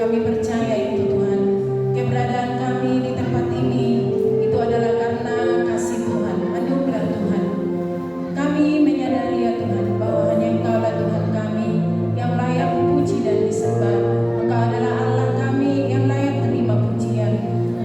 Kami percaya itu Tuhan. Keberadaan kami di tempat ini itu adalah karena kasih Tuhan, anugerah Tuhan. Kami menyadari ya Tuhan bahwa hanya Engkau lah Tuhan kami yang layak puji dan disembah. Engkau adalah Allah kami yang layak terima pujian.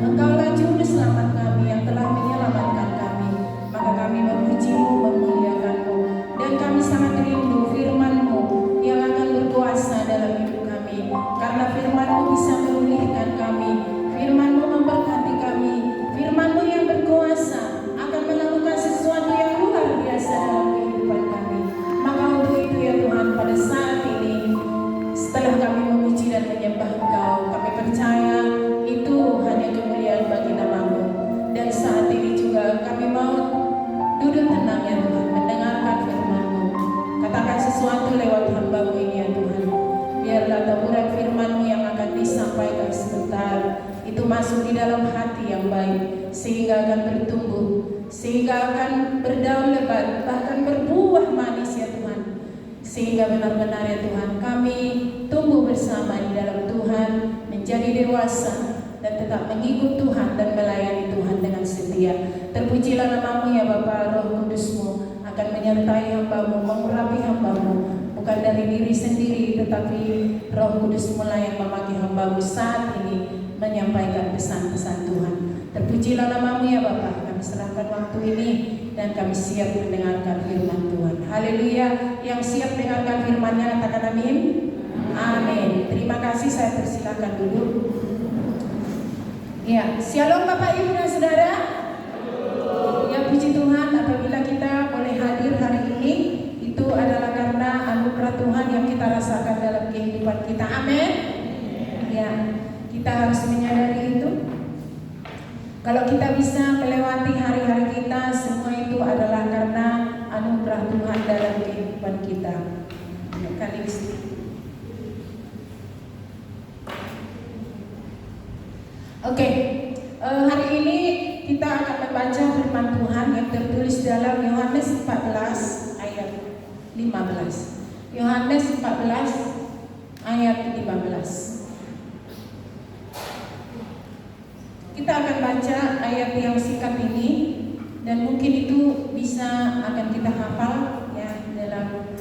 Engkaulah juru selamat kami yang telah menyelamatkan kami. Maka kami memuji-Mu, memuliakan-Mu, dan kami sangat rindu firman-Mu yang akan berkuasa dalam hidup kami. Karena firman-Mu bisa memulihkan kami, firman-Mu memberkati kami, firman-Mu yang berkuasa akan melakukan sesuatu yang luar biasa dalam kehidupan kami. Maka untuk itu ya Tuhan, pada saat ini setelah kami memuji dan menyembah Engkau, kami percaya itu hanya kemuliaan bagi nama-Mu. Dan saat ini juga kami mau duduk tenang ya Tuhan, mendengarkan firman-Mu. Katakan sesuatu lewat hamba-Mu ini ya Tuhan. Biarlah taburan firman-Mu yang akan disampaikan sebentar itu masuk di dalam hati yang baik, sehingga akan bertumbuh, sehingga akan berdaun lebat, bahkan berbuah manis ya Tuhan. Sehingga benar-benar ya Tuhan, kami tumbuh bersama di dalam Tuhan, menjadi dewasa dan tetap mengikut Tuhan dan melayani Tuhan dengan setia. Terpujilah nama-Mu ya Bapa. Roh Kudus-Mu akan menyertai hamba-Mu, mengurapi hamba-Mu, bukan dari diri sendiri, tetapi Roh Kudus-Mu lah yang memakai hamba-Mu saat ini menyampaikan pesan-pesan Tuhan. Terpujilah nama-Mu ya Bapa. Kami serahkan waktu ini dan kami siap mendengarkan firman Tuhan. Haleluya. Yang siap dengarkan firman-Nya katakan amin. Amin. Terima kasih, saya persilakan duduk. Ya, shalom Bapak Ibu dan Saudara. Ya, puji Tuhan apabila kita boleh hadir hari ini, itu adalah karena anugerah Tuhan yang kita rasakan dalam kehidupan kita. Amin. Ya, kita harus menyadari itu. Kalau kita bisa melewati hari-hari kita, semua itu adalah karena anugerah Tuhan dalam kehidupan kita. Ya, kali ini. Oke, hari ini kita akan membaca firman Tuhan yang tertulis dalam Yohanes 14 ayat 15. Yohanes 14 ayat 15. Kita akan baca ayat yang singkat ini dan mungkin itu bisa akan kita hafal ya dalam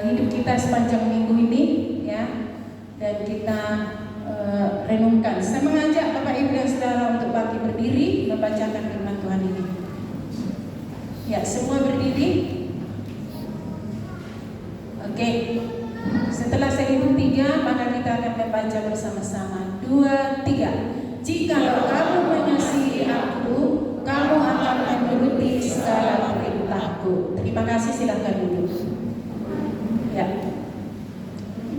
hidup kita sepanjang minggu ini ya, dan kita renungkan. Saya mengajak Bapak Ibu dan Saudara untuk bangkit berdiri membacakan firman Tuhan ini. Ya, semua berdiri. Oke. Setelah saya hitung 3, maka kita akan membaca bersama-sama. 2, 3. Jikalau kamu mengasihi Aku, kamu akan menuruti segala perintahku. Terima kasih, silakan duduk. Ya.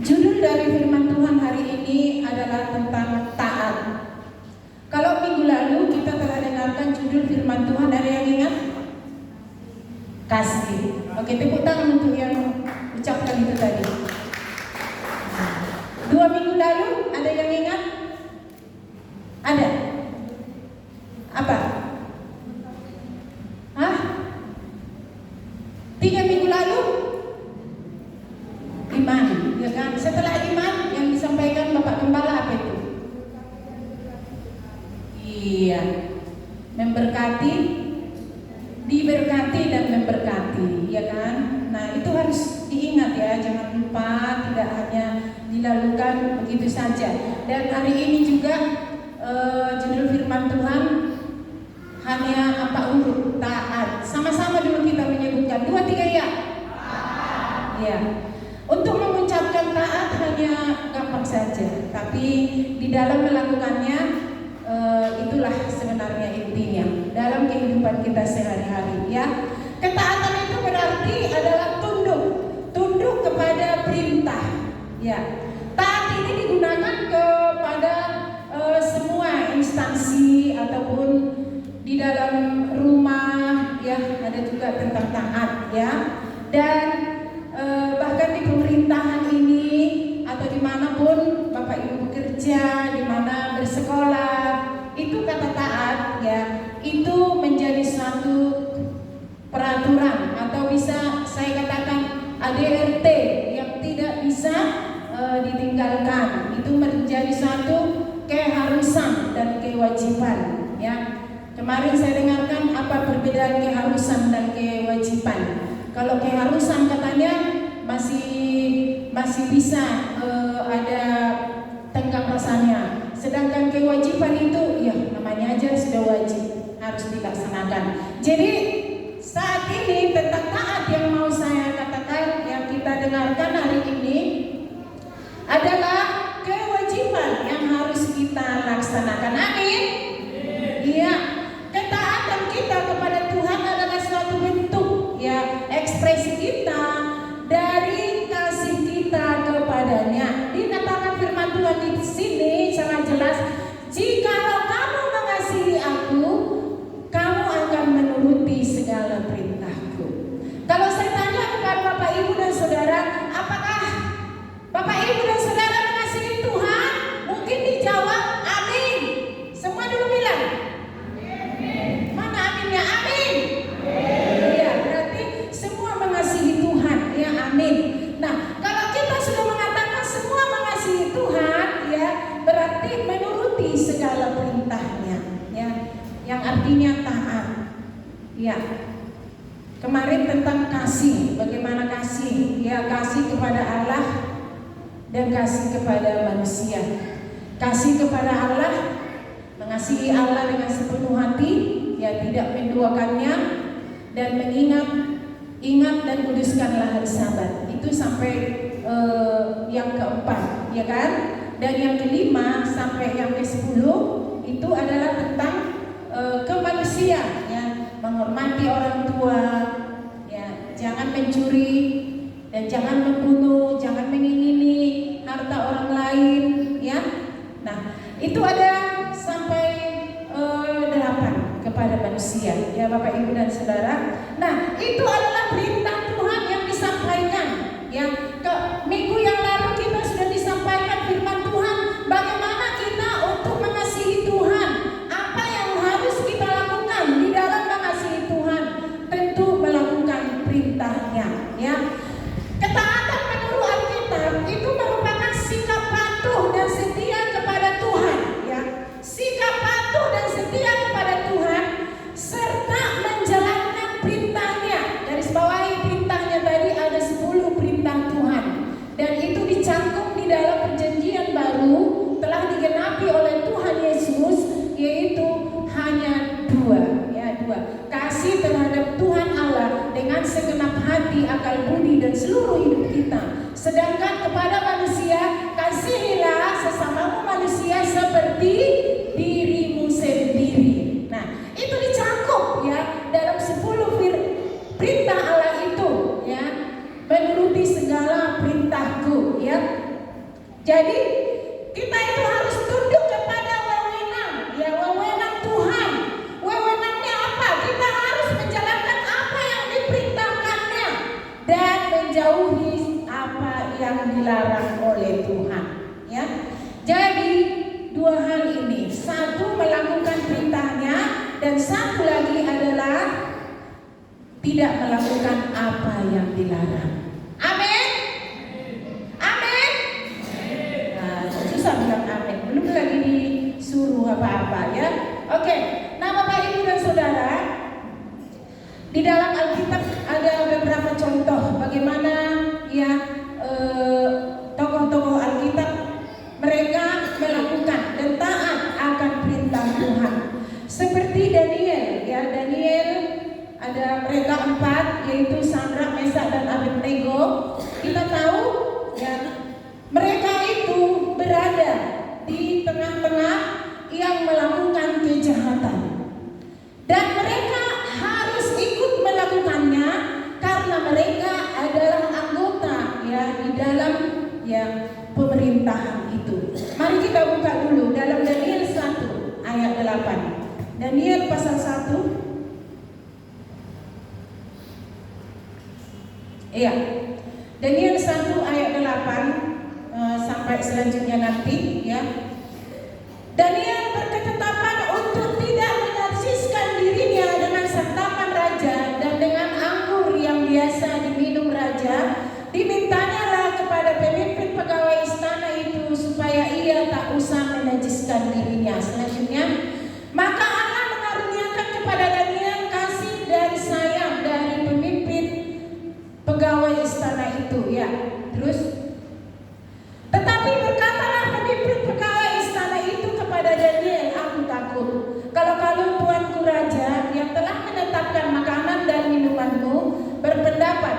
Judul dari firman Tuhan hari ini adalah tentang taat. Kalau minggu lalu kita telah dengarkan judul firman Tuhan, ada yang ingat? Kasih. Oke, tepuk tangan untuk yang ucapkan itu tadi. 2 minggu lalu ada yang ingat? Ada? Apa? Hah? 3 minggu lalu? Iman, ya kan? Setelah iman yang disampaikan Bapak Gembala apa itu? Iya, memberkati, diberkati dan memberkati, ya kan? Nah, itu harus diingat ya, jangan lupa, tidak hanya dilakukan begitu saja. Dan hari ini juga judul firman Tuhan hanya apa huruf? Taat. Sama-sama dulu kita menyebutkan 2, 3 ya. Ya. Untuk mengucapkan taat hanya gampang saja, tapi di dalam melakukannya itulah sebenarnya intinya dalam kehidupan kita sehari-hari ya. Ketaatan itu berarti adalah tunduk kepada perintah ya. Taat ini digunakan kepada semua instansi ataupun di dalam rumah ya, ada juga tentang taat ya. Dan bahkan di pemerintahan ini atau dimanapun Bapak Ibu bekerja, di mana bersekolah, itu kata taat ya, itu menjadi suatu peraturan atau bisa saya katakan ADRT yang tidak bisa ditinggalkan. Itu menjadi menjadi satu keharusan dan kewajiban. Ya, kemarin saya dengarkan apa perbedaan keharusan dan kewajiban. Kalau keharusan katanya masih bisa ada tenggang rasanya. Sedangkan kewajiban itu ya namanya aja sudah wajib, harus dilaksanakan. Jadi saat ini tentang taat yang mau saya katakan, yang kita dengarkan hari ini adalah kewajiban yang harus kita laksanakan. Amin. Iya, ketaatan kita kepada Tuhan adalah suatu bentuk ya ekspresi kita dari kasih kita kepadanya. Dikatakan firman Tuhan di sini sangat jelas, jikalau kamu mengasihi aku, kamu akan menuruti segala perintahku. Kalau saya tanya kepada Bapak Ibu dan Saudara, apakah Bapak Ibu dan Saudara mengasihi Tuhan? Mungkin dijawab amin. Semua dulu bilang mana aminnya? Amin. Iya, berarti semua mengasihi Tuhan. Ya, amin. Nah, kalau kita sudah mengatakan semua mengasihi Tuhan, ya berarti menuruti segala perintahnya, ya, yang artinya taat. Ya, kemarin tentang kasih, bagaimana kasih? Ya, kasih kepada Allah dan kasih kepada manusia. Kasih kepada Allah, mengasihi Allah dengan sepenuh hati, ya tidak menduakannya, dan ingat dan kuduskanlah hari Sabat. Itu sampai yang keempat, ya kan? Dan yang kelima sampai yang ke-10 itu adalah tentang kemanusiaan, ya, menghormati orang tua, ya, jangan mencuri dan jangan membunuh, jangan mengingini harta orang lain, ya. Nah, itu ada sampai 8 kepada manusia, ya Bapak Ibu dan Saudara. Nah, itu adalah perintah Tuhan yang disampaikan, ya. Minggu yang lalu kita sudah disampaikan firman Tuhan, bagaimana kita untuk mengasihi Tuhan, apa yang harus kita lakukan di dalam mengasihi Tuhan. Tentu melakukan perintahnya, ya. Ketaatan menurut Alkitab itu merupakan sikap patuh dan setia kepada Tuhan, ya. Sikap patuh dan setia kepada Tuhan serta menjalankan perintahnya. Garis bawahi perintahnya tadi ada 10 perintah Tuhan. Dan itu dicangkum di dalam perjanjian baru telah digenapi oleh Tuhan Yesus, yaitu hanya 2, ya, 2. Kasih terhadap Tuhan Allah dengan segenap hati, akal budi dan seluruh hidup kita. Sedangkan kepada manusia, kasihilah sesamamu manusia seperti dirimu sendiri. Nah, itu dicangkup ya dalam 10 perintah Allah itu, ya, menuruti segala perintahku, ya. Jadi kita itu harus tunduk kepada wewenang, ya, wewenang Tuhan. Wewenangnya apa? Kita harus menjalankan apa yang diperintahkannya dan menjauhi apa yang dilarang oleh Tuhan, ya. Jadi 2 hal ini, satu melakukan perintahnya dan satu lagi adalah tidak melakukan apa yang dilarang. Amin. Amin. Nah, susah bilang amin, belum lagi disuruh apa-apa, ya. Oke. Nah, Bapak Ibu dan Saudara, di dalam Alkitab ada beberapa contoh bagaimana, ya, tokoh-tokoh Alkitab mereka melakukan dan taat akan perintah Tuhan. Seperti Daniel, ya, Daniel ada mereka 4, yaitu Sadrak, Mesak dan Abednego. Kita tahu, ya, mereka itu berada di tengah-tengah yang melakukan kejahatan. Dan mereka harus ikut melakukannya karena mereka adalah anggota, ya, di dalam, ya, pemerintahan itu. Mari kita buka dulu dalam Daniel 1 ayat 8. Daniel pasal 1. Iya. Daniel 1 ayat 8 sampai selanjutnya nanti, ya. Daniel berketetapan untuk tidak menajiskan dirinya dengan santapan raja dan dengan anggur yang biasa diminum raja. Dimintanya lah kepada pemimpin pegawai istana itu supaya ia tak berusaha menajiskan dirinya. Selanjutnya, maka Allah mengaruniakan kepada Daniel kasih dari sayang dari pemimpin pegawai istana itu, ya. Terus, tetapi berkatalah pemimpin pegawai istana itu kepada Daniel, aku takut kalau tuanku raja yang telah menetapkan makanan dan minumanmu berpendapat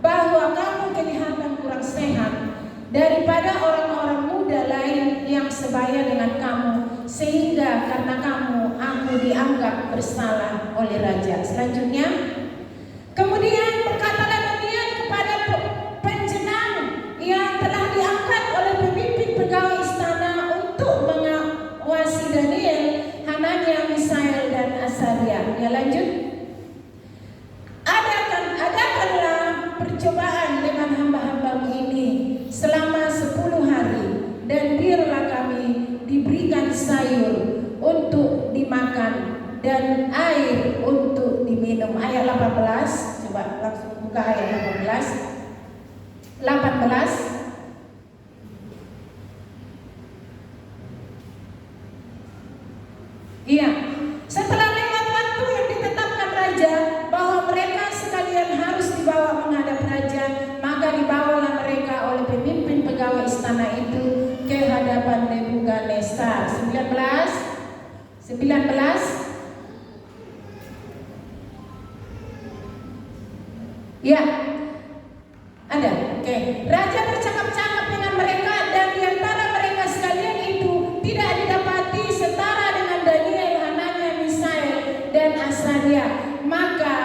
bahwa kamu kelihatan kurang sehat daripada orang-orang muda lain yang sebaya dengan kamu, sehingga karena kamu aku dianggap bersalah oleh raja. Selanjutnya, kemudian berkatalah Daniel kepada penjenang yang telah diangkat oleh pemimpin pegawai istana untuk mengawasi Daniel, Hananya, Misael, dan Azaria. Ya, lanjut. Adakanlah percobaan dengan hamba-hambamu ini selama 10 hari, dan biarlah kami diberikan sayur untuk dimakan dan air untuk diminum. Ayat 18, coba langsung buka ayat 18. Iya, setelah lewat waktu yang ditetapkan raja bahwa mereka sekalian harus dibawa menghadap raja, maka dibawalah mereka oleh pemimpin pegawai istana itu ke hadapan Nebukadnezar. 19. Ya, ada. Oke. Raja bercakap-cakap dengan mereka, dan di antara mereka sekalian itu tidak didapati setara dengan Daniel, Hananya, Misael, dan Azaria. Maka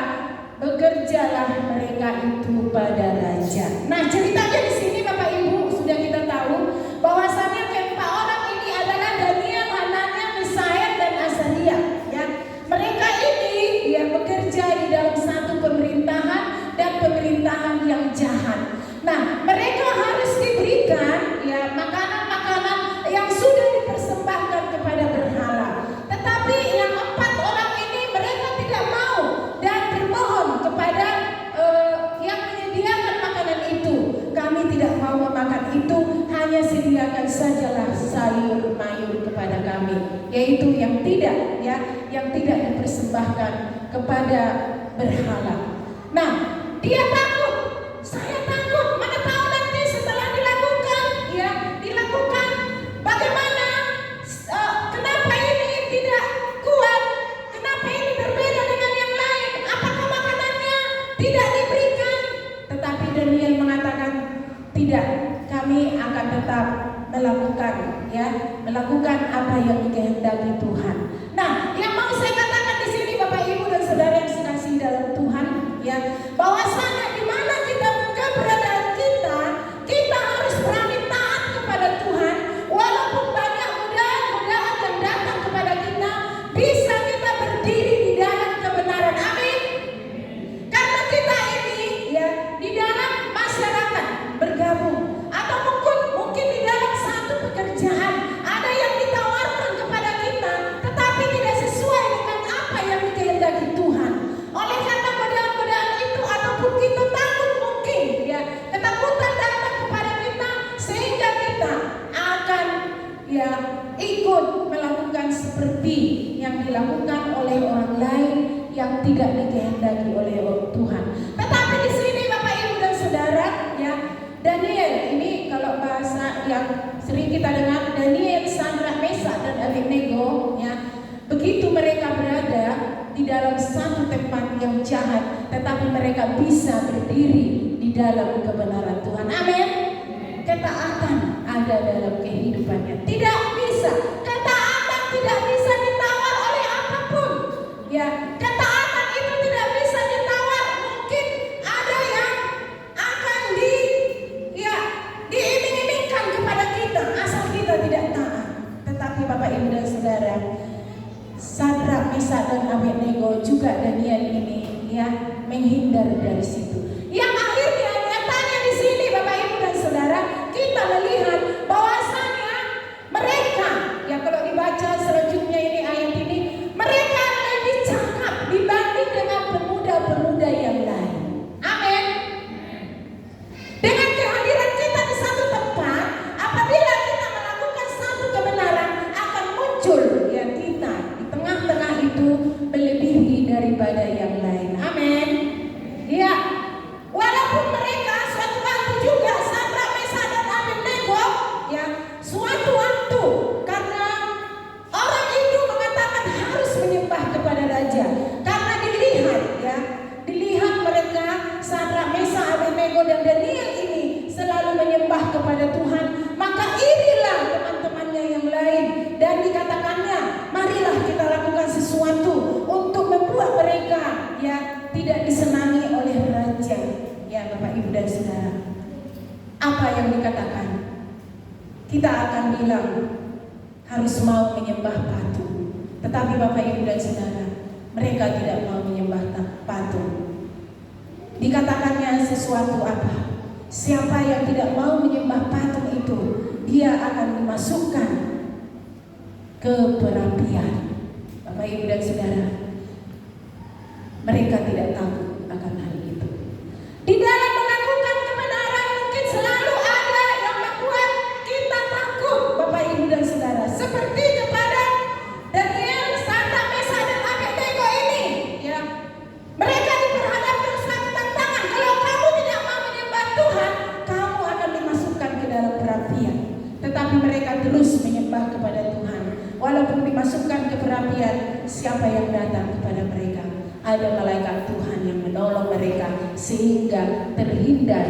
bekerjalah mereka itu pada raja. Nah, ceritanya di sini Bapak Ibu sudah kita tahu bahwasannya keempat orang ini adalah Daniel, Hananya, Misael, dan Azaria. Ya, mereka ini bekerja di dalam satu pemerintahan, dan pemerintahan yang jahat. Nah, mereka harus diberikan makanan-makanan yang sudah dipersembahkan kepada berhala. Tetapi yang 4 orang ini mereka tidak mau dan bermohon kepada yang menyediakan makanan itu. Kami tidak mau memakan itu, hanya sediakan sajalah sayur mayur kepada kami, yaitu yang tidak dipersembahkan kepada berhala. Nah, dia takut, saya takut, mana tahu nanti setelah dilakukan bagaimana, kenapa ini tidak kuat, kenapa ini berbeda dengan yang lain, apakah makanannya tidak diberikan? Tetapi Daniel mengatakan, tidak, kami akan tetap melakukan apa yang dikehendaki Tuhan. Nah, yang mau saya katakan di sini Bapak Ibu dan saudara yang dikasihi dalam Tuhan, bahwasanya di mana kita keberadaan kita harus berani taat kepada Tuhan, walaupun banyak godaan yang datang kepada kita, bisa kita berdiri di dalam kebenaran. Amin. Karena kita ini di dalam masyarakat bergabung, atau mungkin di dalam satu pekerjaan ada yang ditawarkan kepada kita, tetapi tidak sesuai dengan apa yang dikehendaki Tuhan. Oleh karena godaan-godaan itu, ataupun kita takut, mungkin ketakutan datang kepada kita, sehingga kita akan ikut melakukan seperti yang dilakukan oleh orang lain yang tidak dikehendaki oleh Tuhan. Tetapi di sini Bapak Ibu dan Saudara, Daniel ini kalau bahasa yang sering kita dengar, Daniel, Sadrak, Mesak, dan Abednego, begitu mereka berada di dalam satu tempat yang jahat, tetapi mereka bisa berdiri di dalam kebenaran Tuhan. Amin. Ketaatan ada dalam kehidupannya. Tidak bisa, ketaatan tidak bisa ditawar oleh apapun. Ketaatan itu tidak bisa ditawar. Mungkin ada yang akan diiming-imingkan kepada kita, asal kita tidak taat. Tetapi Bapak Ibu dan Saudara, Sadrak, Mesak, dan Abednego, juga Daniel ini menghindar dari situ. Yang akhirnya nyatanya di sini Bapak Ibu dan Saudara, kita melihat bahwasanya mereka, kalau dibaca selanjutnya ini ayat ini, mereka lebih cakap dibanding dengan pemuda-pemuda yang lain. Amin. Dengan kehadiran kita di satu tempat, apabila kita melakukan satu kebenaran sesuatu untuk membuat mereka ya tidak disenangi oleh raja. Ya Bapak Ibu dan Saudara, apa yang dikatakan? Kita akan bilang harus mau menyembah patung. Tetapi Bapak Ibu dan Saudara, mereka tidak mau menyembah patung. Dikatakannya sesuatu apa? Siapa yang tidak mau menyembah patung itu, dia akan dimasukkan ke perapian. Bapak Ibu dan Saudara, mereka tidak tahu akan hal itu. Di dalam melakukan kebenaran mungkin selalu ada yang membuat kita takut, Bapak Ibu dan Saudara. Seperti kepada Daniel, Sadrak, Mesak dan Abednego ini, ya. Mereka diperhadapkan satu tantangan. Kalau kamu tidak mau menyembah Tuhan, kamu akan dimasukkan ke dalam perapian. Tetapi mereka terus menyembah kepada Tuhan. Walaupun dimasukkan ke perapian, siapa yang datang kepada mereka? Ada malaikat Tuhan yang menolong mereka sehingga terhindar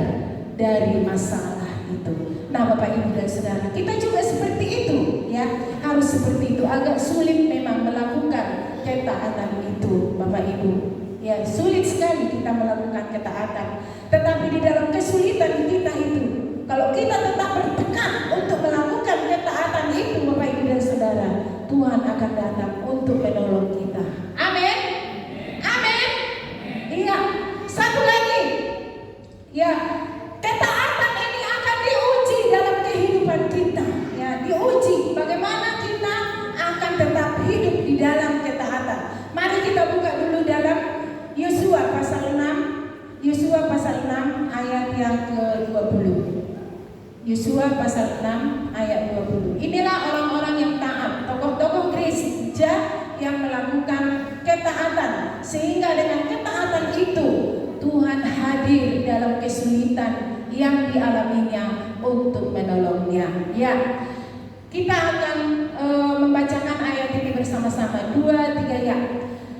dari masalah itu. Nah Bapak Ibu dan Saudara, kita juga seperti itu, ya. Harus seperti itu. Agak sulit memang melakukan ketaatan itu, Bapak Ibu. Ya, sulit sekali kita melakukan ketaatan. Tetapi di dalam kesulitan kita itu, kalau kita tetap bertekad untuk melakukan ketaatan itu, Bapak Ibu dan Saudara, Tuhan akan datang untuk menolong kita. Amin. Amin. Iya. Satu lagi, ya, ketaatan ini akan diuji dalam kehidupan kita. Ya, diuji bagaimana kita akan tetap hidup di dalam ketaatan. Mari kita buka dulu dalam Yosua pasal 6. Yosua pasal 6 ayat yang ke-20. Yosua pasal 6 ayat 20. Inilah orang-orang yang taat, tokoh-tokoh gereja yang melakukan ketaatan, sehingga dengan ketaatan itu Tuhan hadir dalam kesulitan yang dialaminya untuk menolongnya. Ya, kita akan membacakan ayat ini bersama-sama. 2-3 ya.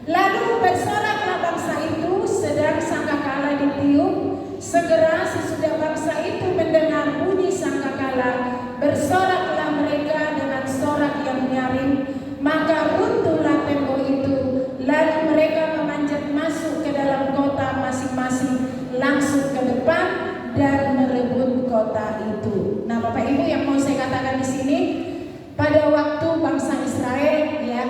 Lalu bersoraklah bangsa itu sedang sangkakala ditiup. Segera sesudah bangsa itu mendengar bunyi sangkakala, bersoraklah mereka dengan sorak yang nyaring. Maka runtuhlah tembok itu. Lalu mereka memanjat masuk ke dalam kota masing-masing, langsung ke depan dan merebut kota itu. Nah Bapak Ibu, yang mau saya katakan di sini, pada waktu bangsa Israel ya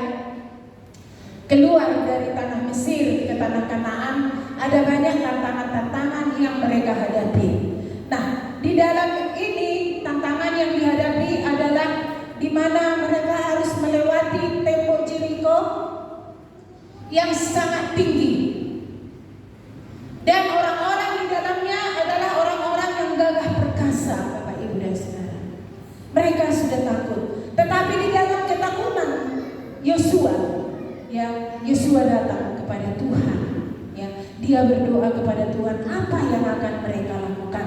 keluar dari tanah Mesir ke tanah Kanaan, ada banyak tantangan-tantangan yang mereka hadapi. Nah, di dalam ini tantangan yang dihadapi adalah di mana mereka harus melewati tembok Jeriko yang sangat tinggi. Dan orang-orang di dalamnya adalah orang-orang yang gagah perkasa, Bapak Ibu dan Saudara. Mereka sudah takut. Tetapi di dalam ketakutan Yosua, ya, Yosua datang kepada Tuhan, ya. Dia berdoa kepada Tuhan apa yang akan mereka lakukan.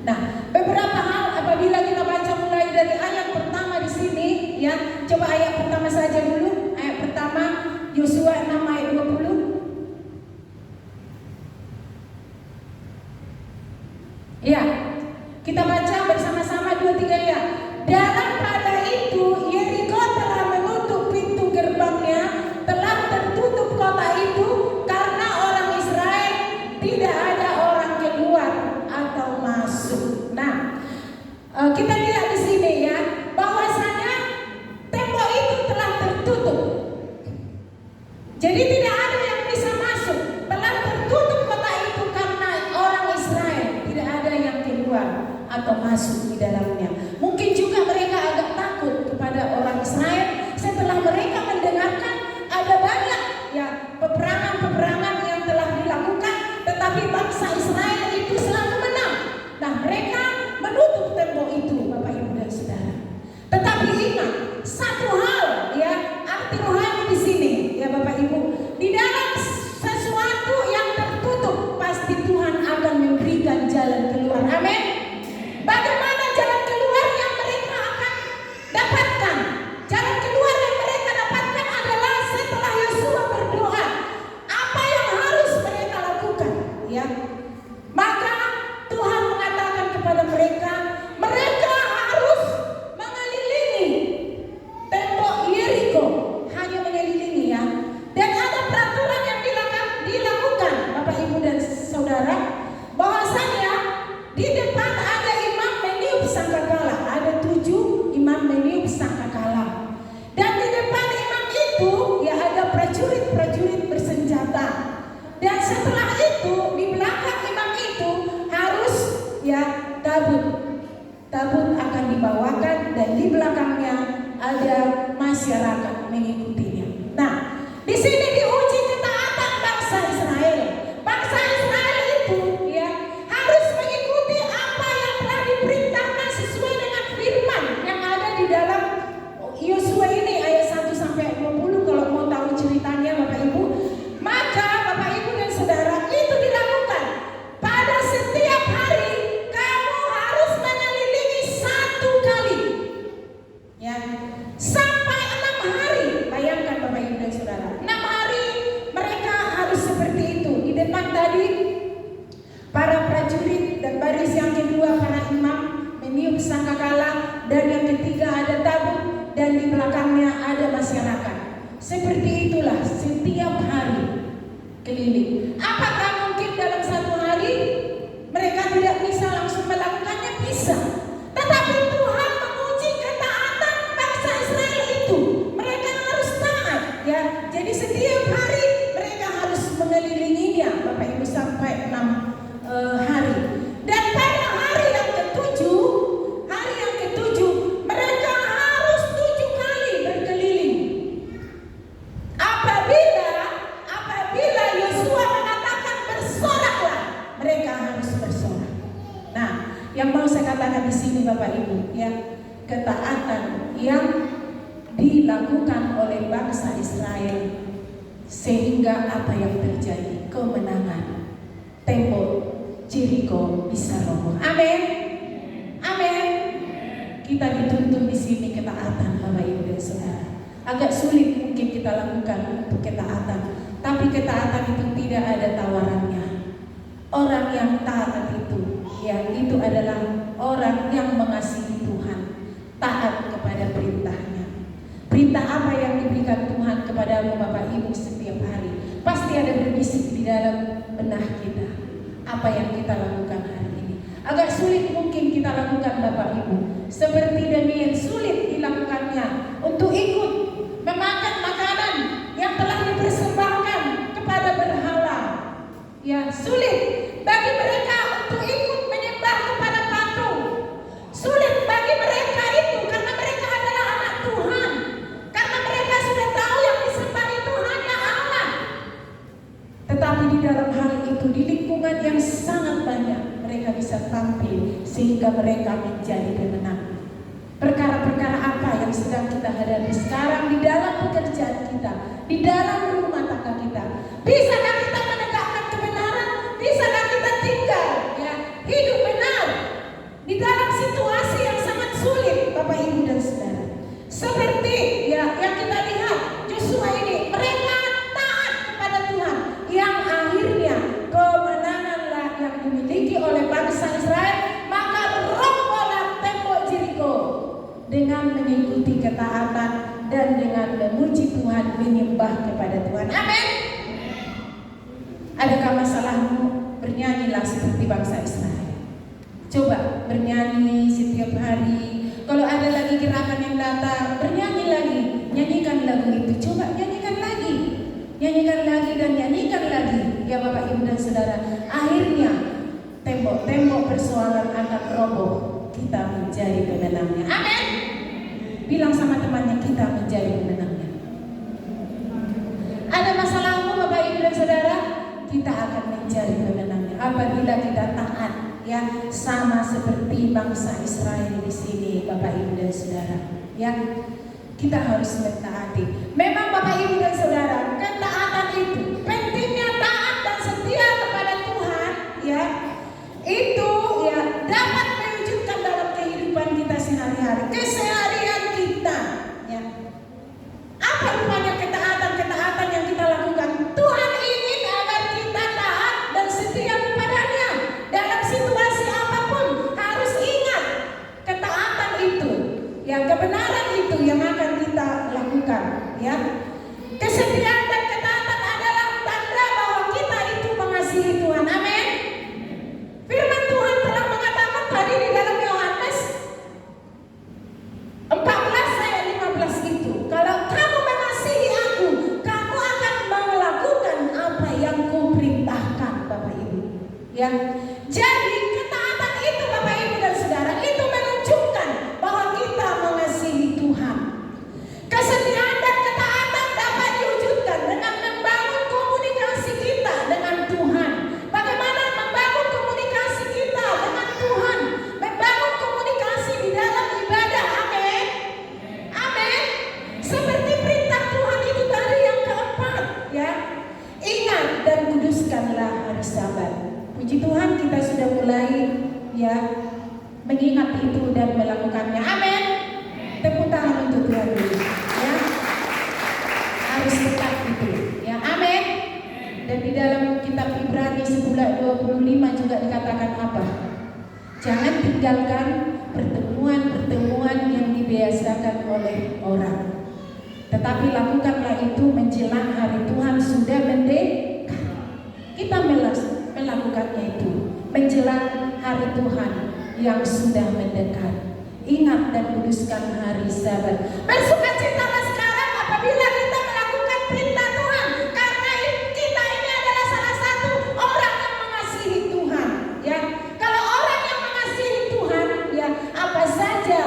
Nah, beberapa hal apabila kita baca mulai dari ayat pertama di sini, ya. Coba ayat pertama saja dulu. Ayat pertama Yosua 6 ayat 20. Ya. Kita baca bersama-sama 2-3 ya. Dalam pada itu Yeriko telah menutup pintu gerbangnya, telah tertutup kota itu karena orang Israel, tidak ada orang keluar atau masuk. Nah, kita lihat di sini ya, bahwasanya tembok itu telah tertutup. Jadi setelah itu di belakang imam itu harus ya tabut akan dibawakan dan di belakangnya ada masyarakat mengikutinya. Nah, di sini diuji ketaatan bangsa Israel. Bangsa Israel itu ya harus mengikuti apa yang telah diperintahkan sesuai dengan firman yang ada di dalam Yosua ini ayat 1 sampai 20. Kalau mau tahu ceritanya Bapak Ibu, maka Bapak Ibu dan Saudara, itu dilakukan pada setiap hari. Kamu harus mengelilingi 1 kali ya sampai 6 hari. Bayangkan Bapak Ibu dan Saudara, 6 hari mereka harus seperti itu. Di depan tadi para prajurit, dan baris yang kedua para imam meniup sangkakala, dan yang ketiga ada tabut, dan di belakangnya ada masyarakat. Seperti itulah setiap hari keliling. Apakah mungkin dalam 1 hari mereka tidak bisa langsung melakukannya? Bisa. Tetapi Tuhan menguji ketaatan bangsa Israel itu. Mereka harus taat ya. Jadi setiap hari mereka harus mengelilinginya Bapak Ibu sampai 6 hari. Dan pada hari yang ketujuh mereka harus 7 kali berkeliling. Apabila Yosua mengatakan bersoraklah, mereka harus bersorak. Nah, yang mau saya katakan di sini Bapak Ibu ya, ketaatan yang dilakukan oleh bangsa Israel sehingga apa yang terjadi? Kemenangan. Tembok Jeriko bisa roboh. Amin. Amin. Kita dituntun di sini ketaatan Bapak Ibu dan Saudara. Agak sulit mungkin kita lakukan untuk ketaatan, tapi ketaatan itu tidak ada tawarannya. Orang yang taat itu, ya itu adalah orang yang mengasihi Tuhan, taat kepada perintahnya. Perintah apa yang diberikan Tuhan kepadamu Bapak Ibu setiap hari? Pasti ada berbisik di dalam benak kita. Apa yang kita lakukan hari ini? Agak sulit mungkin kita lakukan Bapak Ibu. Seperti demikian sulit dilakukannya untuk ikut memakan makanan yang telah dipersembahkan kepada berhala. Ya, sulit bagi mereka untuk ikut menyembah kepada patung. Sulit bagi mereka itu karena mereka adalah anak Tuhan. Karena mereka sudah tahu yang disembah itu hanya Allah. Tetapi di dalam hal itu, di lingkungan yang sangat banyak, mereka bisa tampil sehingga mereka menjadi pemenang. Perkara-perkara apa yang sedang kita hadapi sekarang di dalam pekerjaan kita, di dalam rumah tangga kita? Bisakah kita menegakkan kebenaran? Bisakah kita tinggal ya hidup benar di dalam situasi yang sangat sulit Bapak Ibu dan Saudara? Seperti ya yang kita lihat Yosua ini, mereka taat kepada Tuhan yang akhirnya kemenanganlah yang dimiliki oleh bangsa Israel. Maka robohlah tembok Jeriko dengan mengikuti ketaatan dan dengan memuji Tuhan, menyembah kepada Tuhan. Amin. Adakah masalahmu? Bernyanyilah seperti bangsa Israel. Coba bernyanyi setiap hari. Kalau ada lagi gerakan yang datang, bernyanyi lagi. Nyanyikan lagu itu. Coba nyanyikan lagi. Nyanyikan lagi dan nyanyikan lagi. Ya Bapak Ibu dan Saudara, akhirnya tembok-tembok persoalan akan roboh. Kita menjadi pemenangnya. Amin. Bilang sama temannya, kita menjadi pemenangnya. Ada masalahmu Bapak Ibu dan Saudara, kita akan menjadi pemenangnya apabila kita taat ya, sama seperti bangsa Israel di sini Bapak Ibu dan Saudara. Ya, kita harus mentaati. Memang Bapak Ibu dan Saudara, ketaatan itu pentingnya, taat dan setia kepada Tuhan ya. Itu ya dapat mewujudkan dalam kehidupan kita sehari-hari, keseharian kita ya. Apa rupanya ketaatan yang kita lakukan? Tuhan ingin agar kita taat dan setia kepadanya dalam situasi apapun. Harus ingat ketaatan itu ya, kebenaran itu yang akan kita lakukan ya. Kesetiaan dan ketaatan adalah Ya, jadi ketaatan itu Bapak Ibu dan Saudara itu menunjukkan bahwa kita mengasihi Tuhan. Kesetiaan dan ketaatan dapat diwujudkan dengan membangun komunikasi kita dengan Tuhan. Bagaimana membangun komunikasi kita dengan Tuhan? Membangun komunikasi di dalam ibadah. Amin. Amin. Seperti perintah Tuhan itu tadi yang keempat, ya. Ingat dan kuduskanlah hari Sabat. Puji Tuhan, kita sudah mulai, ya, mengingat itu dan melakukannya. Amin. Tepuk tangan untuk Tuhan dulu, ya. Harus tetap itu, ya. Amin. Dan di dalam kitab Ibrani 10:25 juga dikatakan apa? Jangan tinggalkan pertemuan-pertemuan yang dibiasakan oleh orang, tetapi lakukanlah itu menjelang hari Tuhan sudah mendekat. Kita melakukannya itu menjelang hari Tuhan yang sudah mendekat. Ingat dan kuduskan hari Sabat. Bersukacitalah sekarang apabila kita melakukan perintah Tuhan, karena kita ini adalah salah satu orang yang mengasihi Tuhan. Ya, kalau orang yang mengasihi Tuhan, ya, apa saja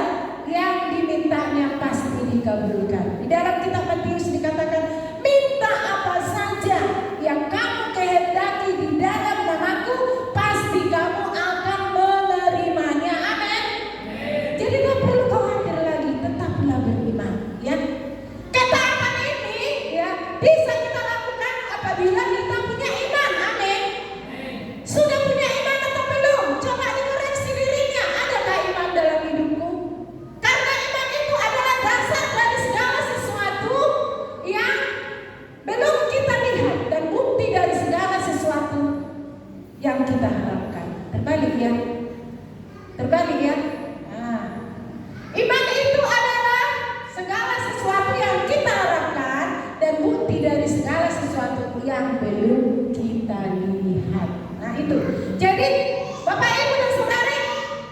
yang dimintanya pasti dikabulkan. Di dalam kitab Matius dikatakan, minta apa saja yang kamu kehendaki di dalam namaku, pasti kamu akan menerimanya. Amin. Jadi tak perlu khawatir lagi, tetaplah beriman, ya. Ketaatan ini, ya, bisa kita lakukan apabila kita punya iman. Amin. Sudah punya iman atau belum? Coba dikoreksi dirinya. Adakah iman dalam hidupku? Karena iman itu adalah dasar dari segala sesuatu yang belum kita lihat dan bukti dari segala sesuatu yang kita harapkan. Terbalik, ya. Terbalik, ya. Iman itu adalah segala sesuatu yang kita harapkan dan bukti dari segala sesuatu yang belum kita lihat. Nah, itu. Jadi Bapak Ibu dan Saudara,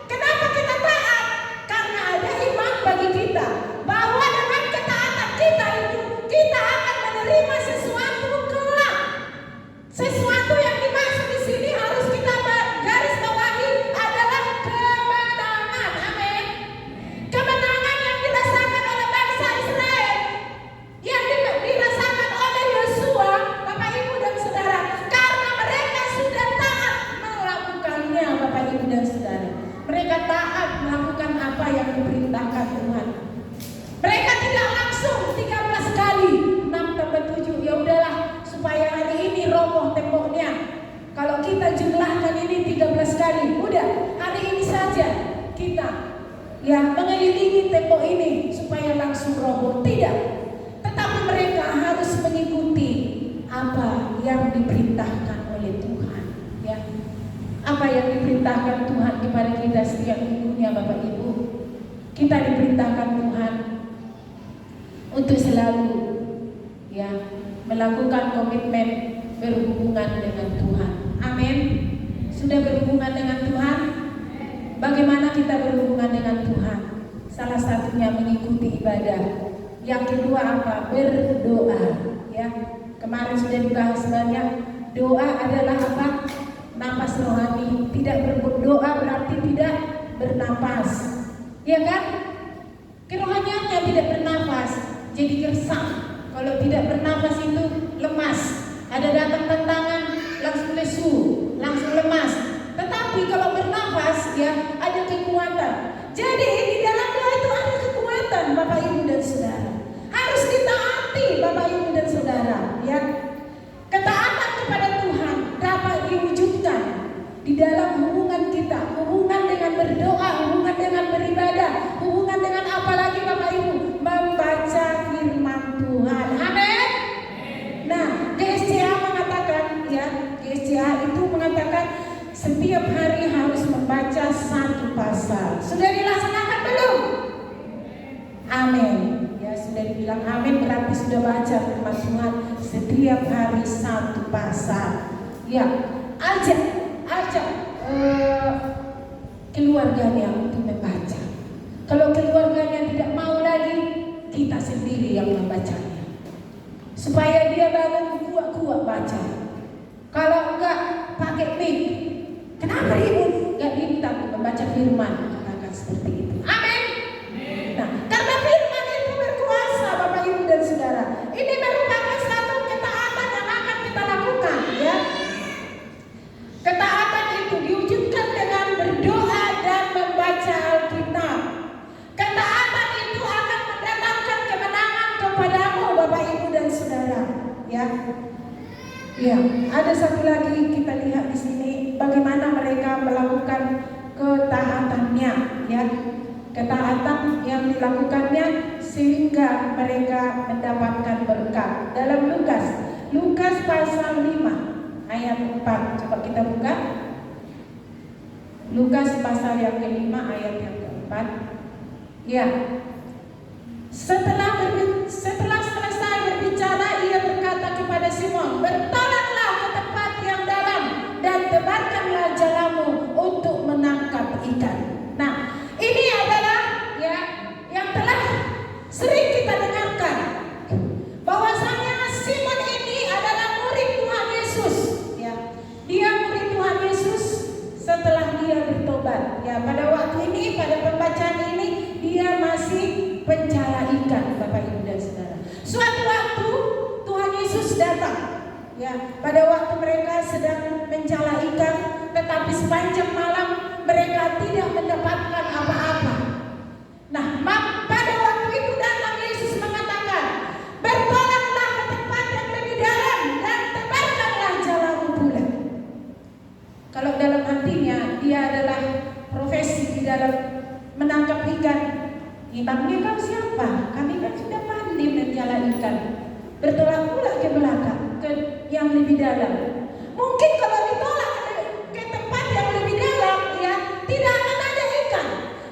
kenapa kita taat? Karena ada iman bagi kita bahwa dengan ketaatan kita itu kita akan menerima sesuatu kelak. Sesuatu yang dimaksud di sini harus kita garis bawahi adalah kemenangan. Amin. Kemenangan yang dirasakan oleh bangsa Israel, yang dirasakan oleh Yosua, Bapak Ibu dan Saudara, karena mereka sudah taat melakukannya. Bapak Ibu dan Saudara, mereka taat melakukan apa yang diperintahkan Tuhan. Mereka tidak langsung 13 kali 6 tambah 7, ya udahlah supaya hari ini roboh temboknya. Kalau kita jumlahkan ini 13 kali, udah hari ini saja kita, ya, mengelilingi tembok ini supaya langsung roboh. Tidak. Tetapi mereka harus mengikuti apa yang diperintahkan oleh Tuhan, ya. Apa yang diperintahkan Tuhan kepada kita setiap minggunya, Bapak Ibu. Kita diperintahkan Tuhan untuk selalu, ya, melakukan komitmen berhubungan dengan Tuhan. Amin. Sudah berhubungan dengan Tuhan? Bagaimana kita berhubungan dengan Tuhan? Salah satunya mengikuti ibadah. Yang kedua apa? Berdoa, ya. Kemarin sudah dibahas banyak. Doa adalah apa? Napas rohani. Tidak berdoa berarti tidak bernapas, ya kan? Kerohaniannya tidak bernapas, jadi gersang. Kalau tidak bernapas itu lemas. Ada datang tantangan, langsung lesu, langsung lemas. Tetapi kalau bernafas, ya, ada kekuatan. Jadi di dalam doa itu ada kekuatan, Bapak Ibu dan Saudara. Harus ditaati, Bapak Ibu dan Saudara, ya. Ketaatan kepada Tuhan dapat diwujudkan di dalam hubungan kita, hubungan dengan berdoa, hubungan dengan beribadah, hubungan dengan apa lagi, Bapak Ibu? Membaca firman Tuhan. Amin. Nah, GSCA mengatakan, ya, GSCA itu mengatakan setiap hari harus membaca 1 pasal. Sudah dilaksanakan belum? Amin. Ya, sudah dibilang amin berarti sudah baca firman Tuhan setiap hari 1 pasal. Ya, ajak keluarganya untuk membaca. Kalau keluarganya tidak mau lagi, kita sendiri yang membacanya. Supaya dia bangun kuat-kuat baca. Kalau enggak, pakai mic, Bapak Ibu gak diminta untuk membaca firman, katakan seperti itu. Amin. Nah, karena firman itu berkuasa Bapak Ibu dan Saudara. Ini merupakan satu ketaatan yang akan kita lakukan, ya. Ketaatan itu diwujudkan dengan berdoa dan membaca Alkitab. Ketaatan itu akan mendatangkan kemenangan kepadamu Bapak Ibu dan Saudara, ya. Ya, ada satu lagi kita lihat di sini bagaimana mereka melakukan ketaatannya, ya. Ketaatan yang dilakukannya sehingga mereka mendapatkan berkat. Dalam Lukas pasal 5 ayat 4. Coba kita buka. Lukas pasal yang ke-5 ayat yang ke-4. Ya. Setelah selesai berbicara, ia berkata kepada Simon, "Bertolaklah ke tempat yang dalam dan tebarkanlah jalamu untuk menangkap ikan." Nah, ini adalah ya yang telah sering kita dengarkan, bahwasanya Simon ini adalah murid Tuhan Yesus, ya. Dia murid Tuhan Yesus setelah dia bertobat. Ya, pada waktu ini, pada pembacaan ini, dia masih pencala ikan, Bapak Ibu dan Saudara. Suatu waktu Tuhan Yesus datang, ya. Pada waktu mereka sedang mencala ikan, tetapi sepanjang malam mereka tidak mendapatkan apa-apa. Nah, pada waktu itu datang Yesus mengatakan, "Bertolaklah ke tempat yang lebih dalam dan tebarkanlah jalamu pula." Kalau dalam hatinya dia adalah profesi di dalam menangkap ikan. Imamnya kau siapa? Kami kan sudah pandai menjala ikan. Bertolak pula ke belakang, ke yang lebih dalam. Mungkin kalau ditolak ke tempat yang lebih dalam, ya tidak akan ada ikan.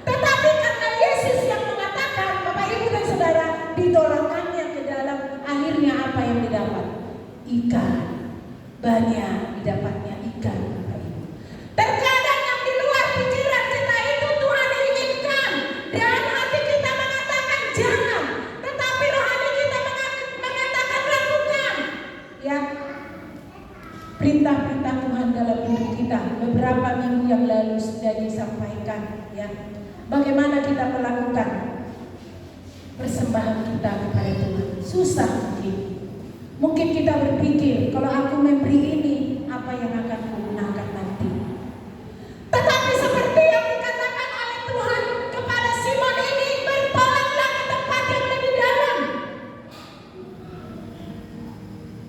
Tetapi karena Yesus yang mengatakan, Bapak Ibu dan Saudara, ditolakkannya ke dalam, akhirnya apa yang didapat? Ikan. Banyak didapatnya ikan, Bapak Ibu. Terkadang yang di luar pikiran kita itu Tuhan inginkan, dan hati kita mengatakan jangan, tetapi rohani kita mengatakan lakukan. Ya, perintah-perintah Tuhan dalam hidup kita beberapa minggu yang lalu sudah disampaikan, ya. Bagaimana kita melakukan persembahan kita kepada Tuhan? Susah mungkin. Mungkin kita berpikir, kalau aku memberi ini, apa yang akan kugunakan nanti? Tetapi seperti yang dikatakan oleh Tuhan kepada Simon ini, bertolaklah ke tempat yang lebih dalam.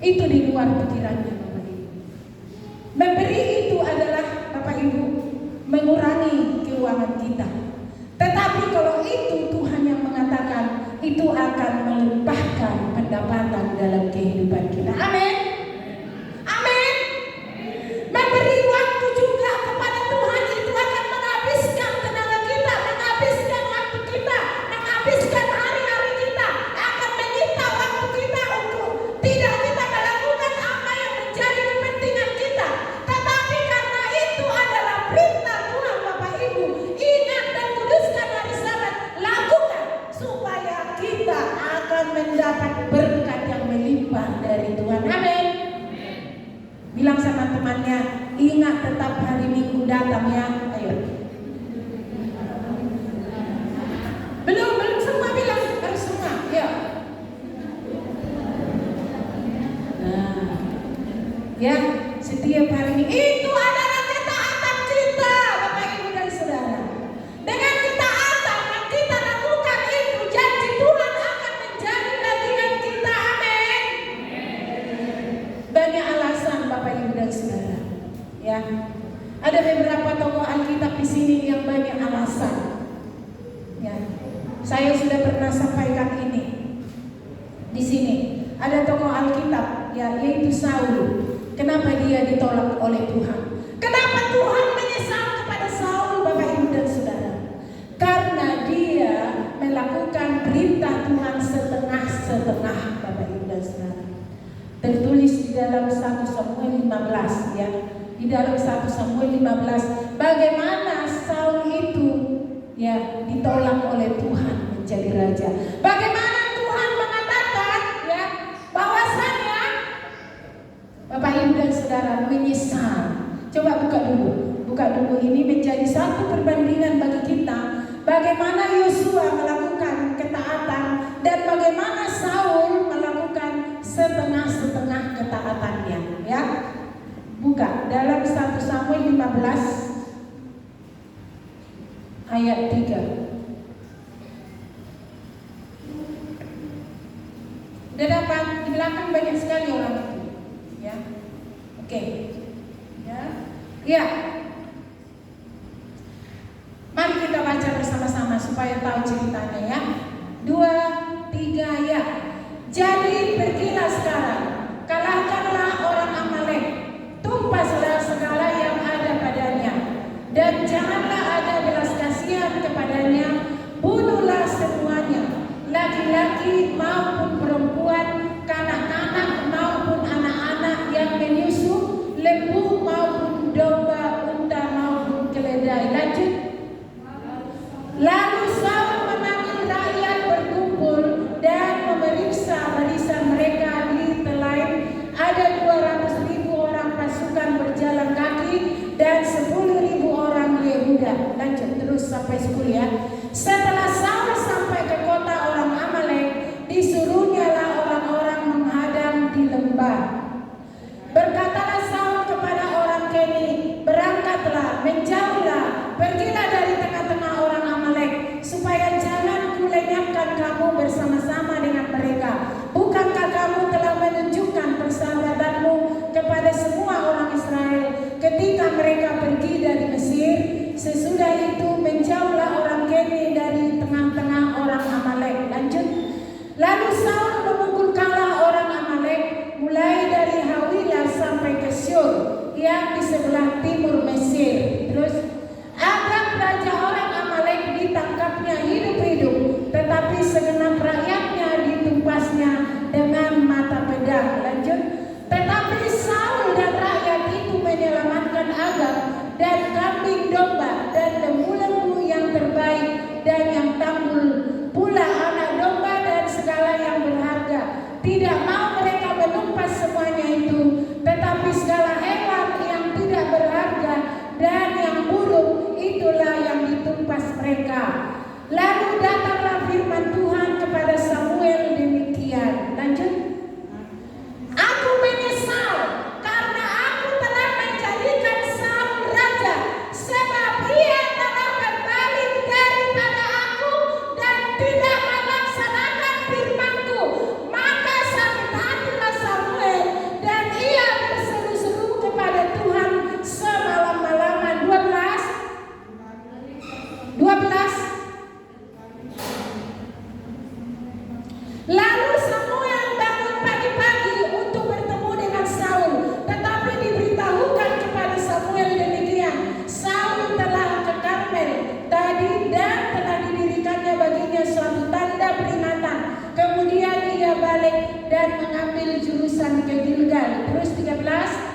Itu di luar pikirannya, Bapak Ibu. Memberi itu adalah, Bapak Ibu, mengurangi keuangan kita. Tetapi kalau itu Tuhan yang mengatakan, itu akan melimpahkan pendapatan dalam kehidupan kita. Amin. Amin. Memberi waktu juga kepada Tuhan itu akan menghabiskan tenaga kita, menghabiskan waktu kita, menghabiskan hari-hari kita, akan menyita waktu kita untuk tidak kita melakukan apa yang menjadi kepentingan kita. Tetapi karena itu adalah perintah Tuhan, Bapak Ibu, ingat dan kuduskan hari Sabat, lakukan supaya kita akan mendapat berkat yang melimpah dari Tuhan. Amin. Bilang sama temannya, ingat tetap hari Minggu datang ya. Ayo. Belum semua bilang, harus semua. Ya. Nah, ya, setiap hari ini itu adalah ketaatan kita, Bapak Ibu dan Saudara. Dengan ketaatan yang kita lakukan itu, janji Tuhan akan menjadi bagian kita. Amin. Banyak alasan, Bapak Ibu dan Saudara. Ya, ada beberapa tokoh Alkitab di sini yang banyak alasan. Ya, saya sudah pernah sampaikan ini. Di sini ada tokoh Alkitab, ya, yaitu Saul. Kenapa dia ditolak oleh Tuhan? Kenapa Tuhan menyesal kepada Saul, Bapak Ibu dan Saudara? Karena dia melakukan perintah Tuhan setengah-setengah, Bapak Ibu dan Saudara. Tertulis di dalam 1 Samuel 15, ya. Di dalam 1 Samuel 15, bagaimana Saul itu, ya, ditolak oleh Tuhan menjadi raja. Bagaimana Tuhan mengatakan, ya, bahwasanya Bapak Ibu dan Saudara menyesal. Coba buka dulu buku ini menjadi satu perbandingan bagi kita bagaimana Yosua melakukan ketaatan dan bagaimana Saul melakukan setengah-setengah ketaatannya, ya. Buka dalam 1 Samuel 15 ayat 3. Udah dapat? Di belakang banyak sekali orang itu, ya. Oke. Ya. Ya. Mari kita baca bersama-sama supaya tahu ceritanya, ya. 2, 3, ya. Jadi pergilah sekarang, kalahkanlah orang Amalek, tumpaslah segala yang ada padanya, dan janganlah ada belas kasihan kepadanya, bunuhlah semuanya, laki-laki maupun perempuan, kanak-kanak maupun anak-anak yang menyusu, lembu maupun domba, unta maupun keledai. Lanjut. Lalu Saul memanggil rakyat berkumpul dan memeriksa barisan mereka di Telaim. Ada 200.000 orang pasukan berjalan kaki dan 10.000 orang Yehuda. Lanjut terus sampai 10, ya. Setelah Saul sampai ke kota orang Amalek, disuruhnyalah orang-orang menghadang di lembah. Berkatalah Saul kepada orang Keni, berangkatlah, menjauhlah, pergilah dari tengah-tengah orang Amalek, supaya jangan kulenyapkan kamu bersama-sama dengan mereka. Bukankah kamu telah menunjukkan persahabatanmu kepada semua orang Israel ketika mereka pergi dari Mesir? Sesudah itu menjauhlah orang Keni dari tengah-tengah orang Amalek. Lanjut. Lalu Saul memukul kalah orang Amalek mulai dari Hawilah sampai ke Syur yang di sebelah timur Mesir. Terus Agag raja orang Amalek ditangkapnya hidup-hidup, tetapi segenap rakyatnya ditumpasnya dengan mata pedang. Lanjut. Tetapi Saul dan rakyat itu menyelamatkan Agag dan kambing domba dan lembu-lembu yang terbaik dan yang tambul, pula anak domba dan segala yang berharga. Tidak mau mereka menumpas semuanya itu, tetapi segala hewan yang tidak berharga dan yang buruk itulah yang ditumpas mereka. Lalu datanglah firman Tuhan kepada Samuel demikian. Lanjut. Aku menyesal karena aku telah menjadikan Saul raja, sebab ia telah berbalik daripada aku dan tidak melaksanakan firman-Ku. Maka sakit hatilah Samuel dan ia berseru-seru kepada Tuhan semalam-malaman. 12. Lalu Samuel bangun pagi-pagi untuk bertemu dengan Saul, tetapi diberitahukan kepada Samuel demikian, Saul telah ke Karmel tadi dan telah didirikannya baginya suatu tanda peringatan. Kemudian ia balik dan mengambil jurusan ke Gilgal. Terus 13.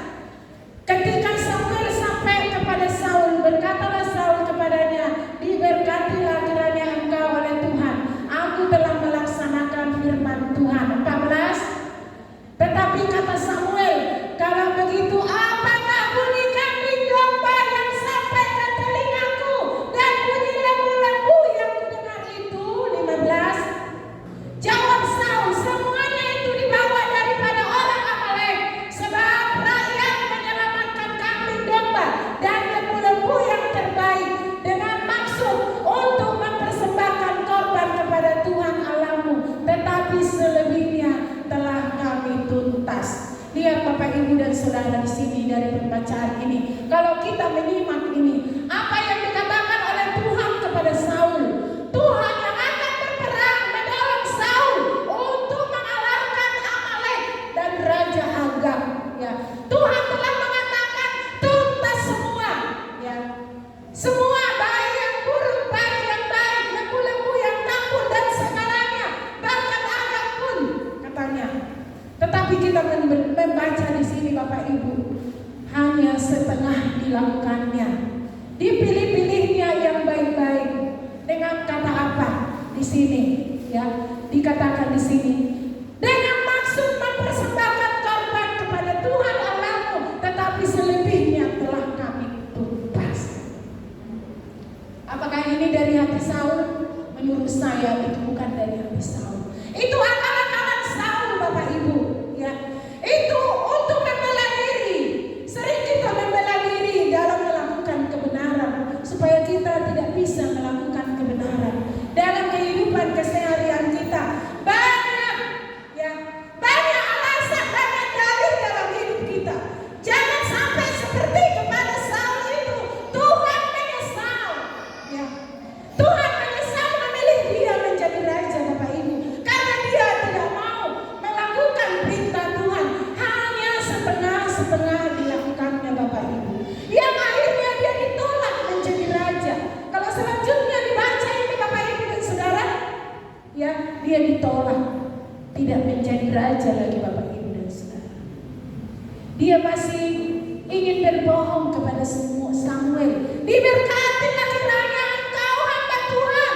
Ketika Samuel sampai kepada Saul, berkatalah Saul kepadanya, diberkatilah kiranya engkau oleh Tuhan. Aku telah melaksanakan firman Tuhan. 14. Tetapi kata Samuel, kalau begitu apakah bunyi kambing domba yang sampai ke telingaku dan bunyi lembu-lembu yang kudengar itu? 15. Jawab Saul, semuanya itu dibawa daripada orang Amalek, sebab rakyat menyelamatkan kambing domba dan lembu-lembu yang terbaik dengan maksud untuk mempersembahkan korban kepada Tuhan Allahmu, tetapi selebihnya telah kami tuntas. Lihat Bapak Ibu dan Saudara di sini dari pembacaan ini, kalau kita menyimak ini, apa yang dikatakan oleh Tuhan kepada Saul, Tuhan yang akan berperang menolong Saul untuk mengalahkan Amalek dan Raja Agag. Ya, Tuhan telah mengatakan tuntas semua. Ya, semua baik yang buruk, baik yang baik, lembu-lembu yang tambun dan segalanya, bahkan Agag pun katanya. Tetapi kita membaca di sini Bapak Ibu, hanya setengah dilakukannya. Dipilih-pilihnya yang baik-baik. Dengan kata apa di sini? Ya, dikatakan di sini dengan maksud mempersembahkan korban kepada Tuhan Allahmu, tetapi selebihnya telah kami tumpas. tidak menjadi raja lagi Bapak Ibu dan Saudara. Dia masih ingin berbohong kepada Samuel. Diberkatilah kiranya engkau hamba Tuhan.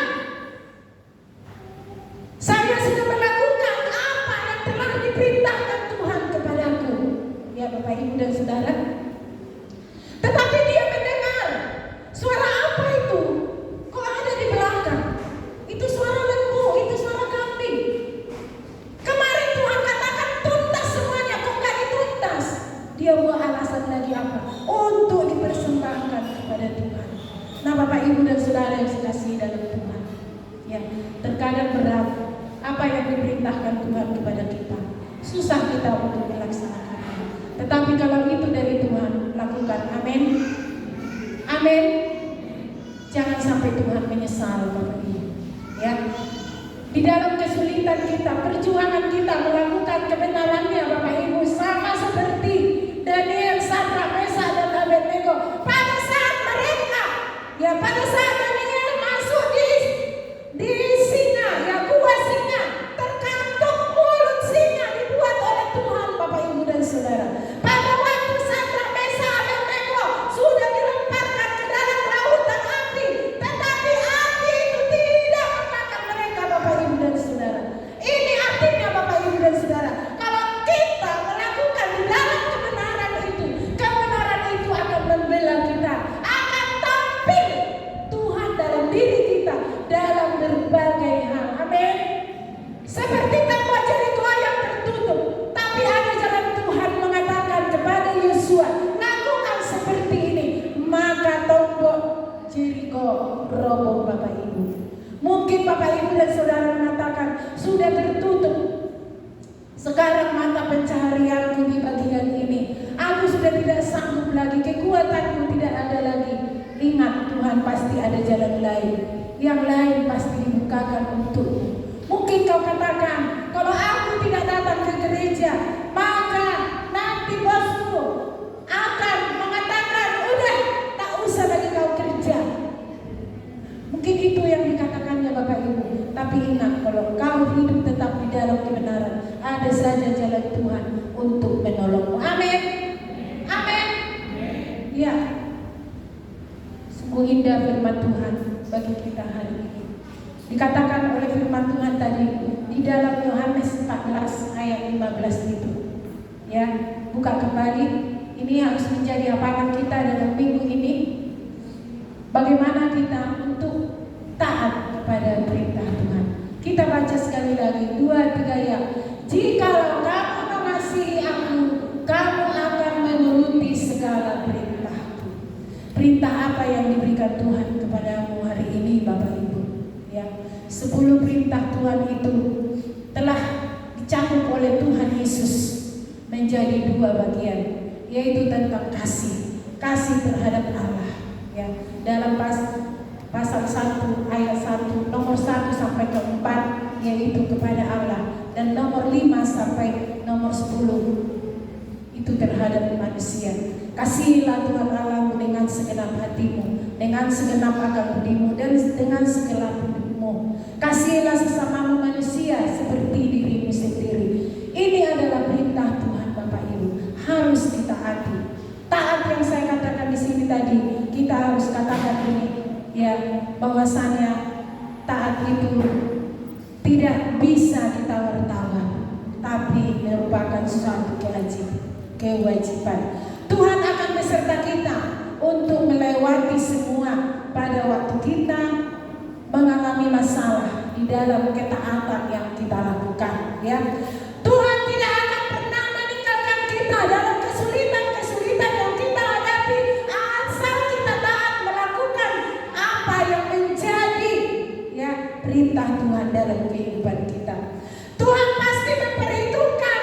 Saya sudah melakukan apa yang telah diperintahkan Tuhan kepadaku. Ya Bapak Ibu dan Saudara. Tetapi dia mendengar suara apa itu? Kok ada di belakang? Itu suara lembu, itu suara kambing. Kemarin Tuhan katakan tuntas semuanya, kok gak dituntas? Dia buat alasan lagi apa? Untuk dipersembahkan kepada Tuhan. Nah Bapak Ibu dan Saudara yang dikasihi dalam Tuhan, ya, terkadang berat apa yang diperintahkan Tuhan kepada kita. Susah kita untuk melaksanakannya. Tetapi kalau itu dari Tuhan, lakukan. Amin. Amin. Jangan sampai Tuhan menyesal Bapak Ibu. Ya. Di dalam kesulitan kita, perjuangan kita melakukan kebenarannya Bapak Ibu, sama seperti Daniel, Sadrak, Mesak dan Abednego. Pada saat mereka, ya pada saat Daniel masuk di singa, ya gua singa, terkantuk mulut singa dibuat oleh Tuhan Bapak Ibu dan Saudara. Pada waktu Sadrak, Mesak, Abednego sudah dilemparkan ke dalam lautan api, tetapi api itu tidak memakan mereka Bapak Ibu dan Saudara. Ini artinya Bapak Ibu dan Saudara, kalau kita melakukan di dalam kebenaran itu akan membela kita, akan tampil Tuhan dalam diri kita dalam berbagai hal. Amin. Seperti tembok Jeriko yang tertutup, tapi ada jalan Tuhan mengatakan kepada Yosua, lakukan seperti ini, maka tembok Jeriko roboh Bapak Ibu. Mungkin Bapak Ibu dan Saudara mengatakan sudah tertutup. Sekarang mata pencaharianku di bagian ini, aku sudah tidak sanggup lagi, kekuatanku tidak ada lagi. Ingat, Tuhan pasti ada jalan lain. Yang lain pasti dibukakan untukmu. Mungkin kau katakan, kalau aku tidak datang ke gereja, maka nanti bosku akan mengatakan, udah tak usah lagi kau kerja. Mungkin itu yang dikatakannya Bapak Ibu. Tapi ingat, kalau kau hidup tetap di dalam kebenaran, ada saja jalan Tuhan untuk menolongmu. Amin. Amin. Ya. Sungguh indah firman Tuhan bagi kita hari ini. Dikatakan oleh firman Tuhan tadi di dalam Yohanes 14 ayat 15 itu. Ya, buka kembali. Ini harus menjadi hafalan kita dalam minggu ini. Bagaimana kita untuk taat kepada perintah Tuhan. Kita baca sekali lagi 2-3 ya. Jikalau kamu mengasihi aku, kamu akan menuruti segala perintahku. Perintah apa yang diberikan Tuhan kepadamu hari ini Bapak Ibu? Ya, 10 perintah Tuhan itu telah dicakup oleh Tuhan Yesus menjadi 2 bagian, yaitu tentang kasih terhadap Allah. Ya, dalam pasal 1 ayat 1 nomor 1 sampai ke 4 yaitu kepada Allah, dan nomor 5 sampai nomor 10 itu terhadap manusia. Kasihilah Tuhan Allahmu dengan segenap hatimu, dengan segenap akal budimu, dan dengan segenap hidupmu. Kasihilah sesamamu manusia seperti dirimu sendiri. Ini adalah perintah Tuhan Bapak Ibu, harus ditaati. Taat yang saya katakan di sini tadi, kita harus katakan ini, ya, bahwasanya taat itu tidak bisa ditawar-tawar, tapi merupakan suatu kewajiban. Tuhan akan beserta kita untuk melewati semua pada waktu kita mengalami masalah di dalam ketaatan yang kita lakukan. Ya, Tuhan tidak akan pernah meninggalkan kita dalam kesulitan yang kita hadapi, asal kita taat melakukan apa yang menjadi, ya, perintah Tuhan dalam kehidupan kita. Tuhan pasti memperhitungkan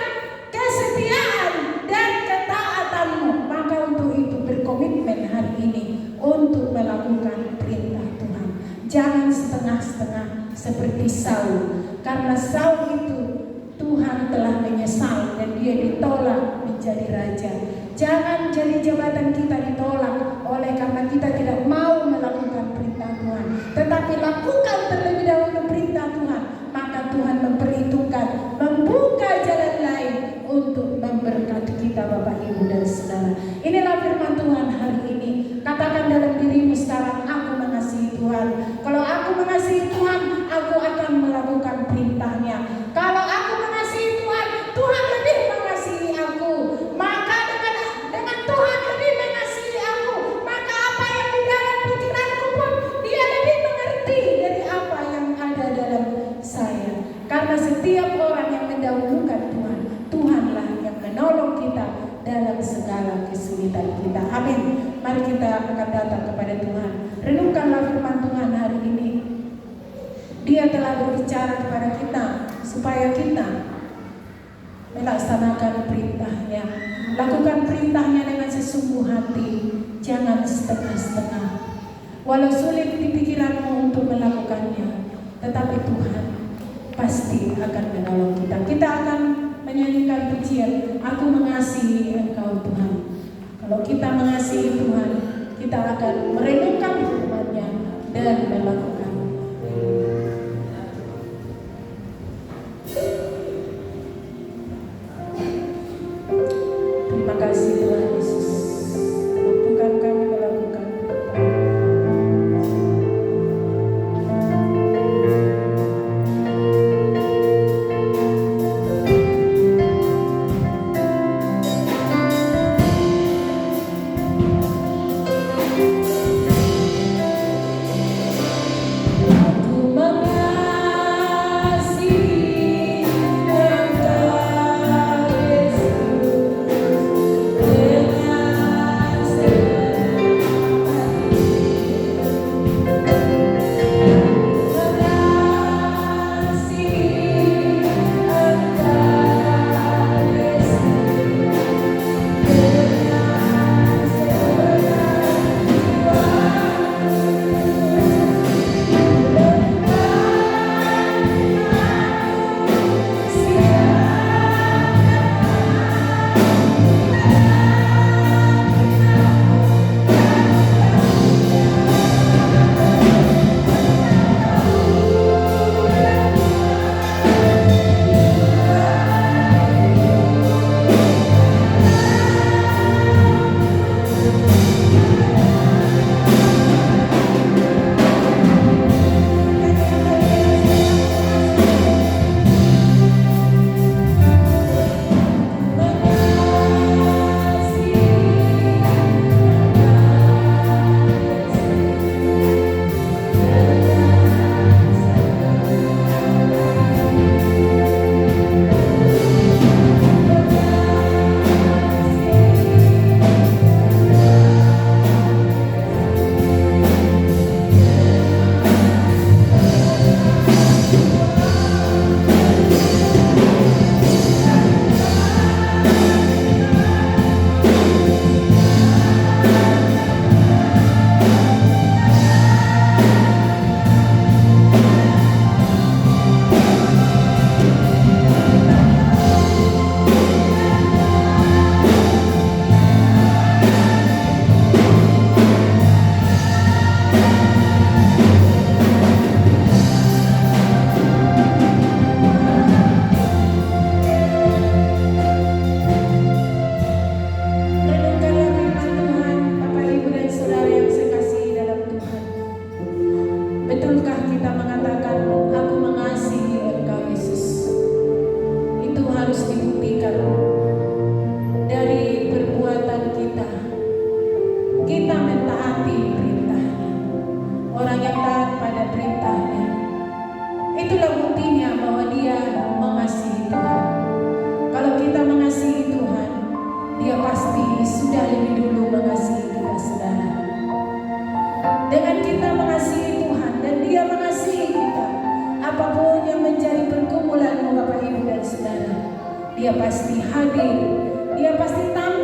kesetiaan dan ketaatanmu. Maka untuk itu berkomitmen hari ini untuk melakukan perintah Tuhan. Jangan setengah-setengah seperti Saul. Karena Saul itu Tuhan telah menyesal dan dia ditolak menjadi raja. Jangan jadi jabatan kita ditolak oleh karena kita tidak mau melakukan perintah Tuhan. Tetapi lakukan terlebih dahulu perintah Tuhan. Maka Tuhan memperhitungkan, membuat dahulukan Tuhan. Tuhanlah yang menolong kita dalam segala kesulitan kita. Amin. Mari kita akan datang kepada Tuhan. Renungkanlah firman Tuhan hari ini. Dia telah berbicara kepada kita supaya kita melaksanakan perintahnya. Lakukan perintahnya dengan sesungguh hati, jangan setengah-setengah. Walau sulit di pikiranmu untuk melakukannya, tetapi Tuhan pasti akan menolong kita. Kita akan menyanyikan pujian, Aku Mengasihi Engkau Tuhan. Kalau kita mengasihi Tuhan, kita akan merenungkan firman-Nya dan melakukan. Terima kasih Tuhan Yesus. Mampukan kami melakukan. Dia pasti hadir, dia pasti tampil